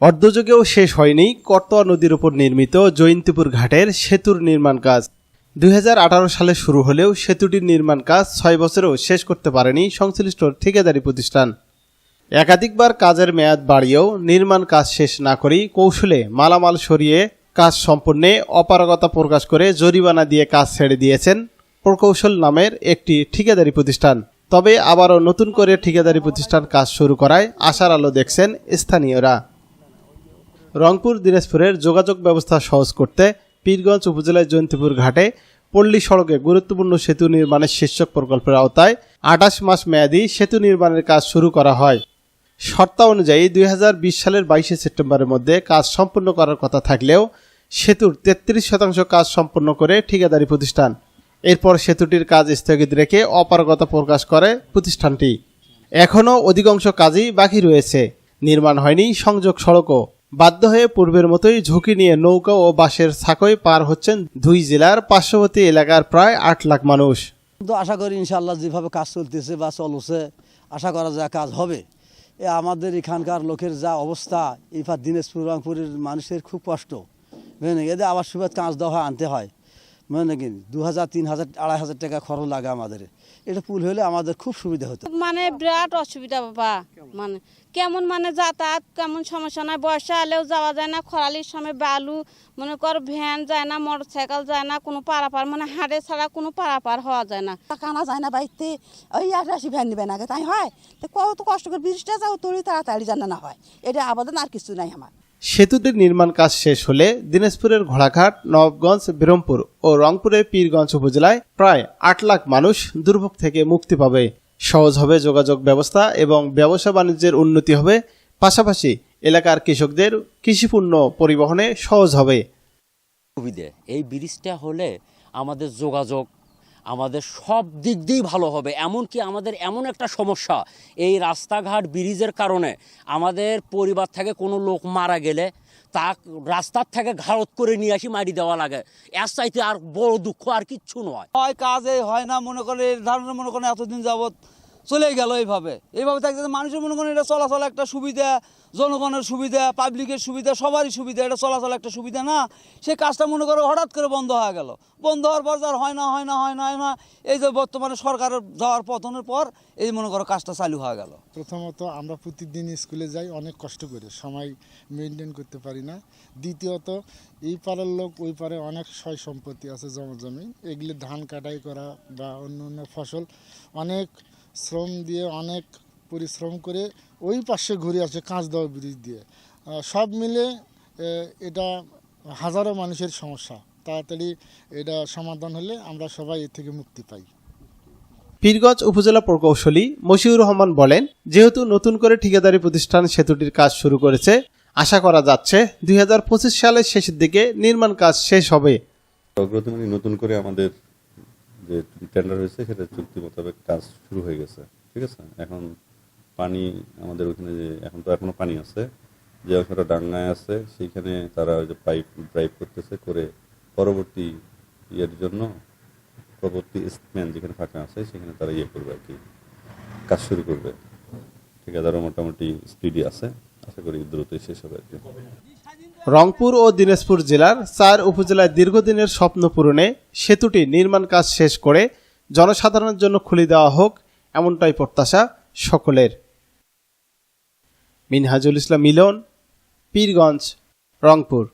অর্ধযুগেও শেষ হয়নি করতোয়া নদীর উপর নির্মিত জয়ন্তীপুর ঘাটের সেতুর নির্মাণ কাজ। 2018 সালে শুরু হলেও সেতুটির নির্মাণ কাজ 6 বছরেও শেষ করতে পারেনি সংশ্লিষ্ট ঠিকাদারি প্রতিষ্ঠান। একাধিকবার কাজের মেয়াদ বাড়িয়েও নির্মাণ কাজ শেষ না করেই কৌশলে মালামাল সরিয়ে কাজ সম্পন্নে অপারগতা প্রকাশ করে জরিমানা দিয়ে কাজ ছেড়ে দিয়েছেন প্রকৌশল নামের একটি ঠিকাদারি প্রতিষ্ঠান। তবে আবারও নতুন করে ঠিকাদারি প্রতিষ্ঠান কাজ শুরু করায় আশার আলো দেখছেন স্থানীয়রা। রংপুর দিনাজপুরের যোগাযোগ ব্যবস্থা সহজ করতে পীরগঞ্জ উপজেলার জয়ন্তীপুর ঘাটে পল্লী সড়কে গুরুত্বপূর্ণ সেতু নির্মাণের শীর্ষক প্রকল্পের আওতায় 28 মাস মেয়াদী সেতু নির্মাণের কাজ শুরু করা হয়। শর্তা অনুযায়ী 2020 সালের 22 সেপ্টেম্বরের মধ্যে কাজ সম্পন্ন করার কথা থাকলেও সেতুর 33% কাজ সম্পন্ন করে ঠিকাদারি প্রতিষ্ঠান। এরপর সেতুটির কাজ স্থগিত রেখে অপারগতা প্রকাশ করে প্রতিষ্ঠানটি। এখনও অধিকাংশ কাজই বাকি রয়েছে, নির্মাণ হয়নি সংযোগ সড়কও। বাধ্য হয়ে পূর্বের মতোই ঝুঁকি নিয়ে নৌকা ও বাসের ছাকই পার হচ্ছেন দুই জেলার পার্শ্ববর্তী এলাকার প্রায় 8 লাখ মানুষ। আশা করি ইনশাআল্লাহ যেভাবে কাজ চলতেছে বা চলছে আশা করা যায় কাজ হবে। আমাদের এখানকার লোকের যা অবস্থা, এইবার দিনাজপুর রংপুরের মানুষের খুব কষ্ট, বুঝলেন। এদের আবার সুবিধা কাজ দেওয়া হয়, আনতে হয়, বুঝলেন নাকি 2000, 3000, 2500 টাকা খরচ লাগে আমাদের। এটা পুল হলে আমাদের খুব সুবিধা হতো। মানে বিরাট অসুবিধা বাবা, মানে কেমন মানে যাতায়াত কেমন সমস্যা নাই, বর্ষা এলেও যাওয়া যায় না, খরালির সময় বালু মনে কর ভ্যান যায় না, মোটর সাইকেল যায় না, কোনো পারাপার মানে হাটে ছাড়া কোনো পারাপার হওয়া যায় না। কানা যায় না বাড়িতে, ওই আসি ভ্যান নেবে না, তাই হয় তো কত কষ্ট করে বৃষ্টিটা যাও তোরই তাড়াতাড়ি জানা না হয়। এটা আবেদন আর কিছু নাই আমার। সেতুটির নির্মাণ কাজ শেষ হলে দিনাজপুরের ঘোড়াঘাট, নবাবগঞ্জ, বিরমপুর ও রংপুরের পীরগঞ্জ উপজেলায় প্রায় 8 লাখ মানুষ দুর্ভোগ থেকে মুক্তি পাবে। সহজ হবে যোগাযোগ ব্যবস্থা এবং ব্যবসা বাণিজ্যের উন্নতি হবে, পাশাপাশি এলাকার কৃষকদের কৃষিপণ্য পরিবহনে সহজ হবে। সুবিধে এই ব্রিজটা হলে আমাদের যোগাযোগ আমাদের সব দিক দিয়েই ভালো হবে। এমনকি আমাদের এমন একটা সমস্যা, এই রাস্তাঘাট ব্রিজের কারণে আমাদের পরিবার থেকে কোনো লোক মারা গেলে তা রাস্তার থেকে ঘাড়ত করে নিয়ে আসি মারি দেওয়া লাগে। এর চাইতে আর বড় দুঃখ আর কিচ্ছু নয়। কাজে হয় না, মনে করে এই ধরনের মনে করেন এতদিন যাবৎ চলে গেল এইভাবে থাকতে মানুষের মনে করেন এটা চলাচল একটা সুবিধা, জনগণের সুবিধা, পাবলিকের সুবিধা, সবারই সুবিধা, এটা চলাচল একটা সুবিধা না। সেই কাজটা মনে করো হঠাৎ করে বন্ধ হয়ে গেল। বন্ধ হওয়ার পর যার হয় না এই যে বর্তমানে সরকারের যাওয়ার পতনের পর এই মনে করো কাজটা চালু হয়ে গেল। প্রথমত আমরা প্রতিদিন স্কুলে যাই অনেক কষ্ট করে, সময় মেনটেন করতে পারি না। দ্বিতীয়ত এই পাড়ার লোক ওই পারে অনেক সয় সম্পত্তি আছে, জমি, এগুলি ধান কাটাই করা বা অন্য ফসল অনেক শ্রম দিয়ে অনেক পরিশ্রম করে ওই পাশে ঘুরে আসে কাঁচদাও ব্রিজ দিয়ে। সব মিলে এটা হাজারো মানুষের সমস্যা, তাড়াতাড়ি এটা সমাধান হলে আমরা সবাই এর থেকে মুক্তি পাই। পীরগঞ্জ উপজেলা প্রকৌশলী মশিউর রহমান বলেন, যেহেতু নতুন করে ঠিকাদারি প্রতিষ্ঠান সেতুটির কাজ শুরু করেছে, আশা করা যাচ্ছে 2025 সালের শেষের দিকে নির্মাণ কাজ শেষ হবে। অগ্রগতি নতুন করে আমাদের যে টেন্ডার হয়েছে সেটা চুক্তি মোতাবেক কাজ শুরু হয়ে গেছে, ঠিক আছে। এখন পানি আমাদের ওইখানে যে এখন তো এখনো পানি আছে, যে অংশটা ডাঙ্গায় আছে সেইখানে তারা ওই যে পাইপ ড্রাইভ করতেছে, করে পরবর্তী ইয়ের জন্য পরবর্তী স্প্যান যেখানে ফাঁকা আছে সেখানে তারা করবে আর কি, কাজ শুরু করবে। ঠিকাদারও মোটামুটি স্পিডি আছে, আশা করি দ্রুতই শেষ হবে আর কি। রংপুর ও দিনাজপুর জেলার 4 উপজেলায় দীর্ঘদিনের স্বপ্ন পূরণে সেতুটি নির্মাণ কাজ শেষ করে জনসাধারণের জন্য খুলে দেওয়া হোক, এমনটাই প্রত্যাশা সকলের। মিনহাজুল ইসলাম মিলন, পীরগঞ্জ, রংপুর।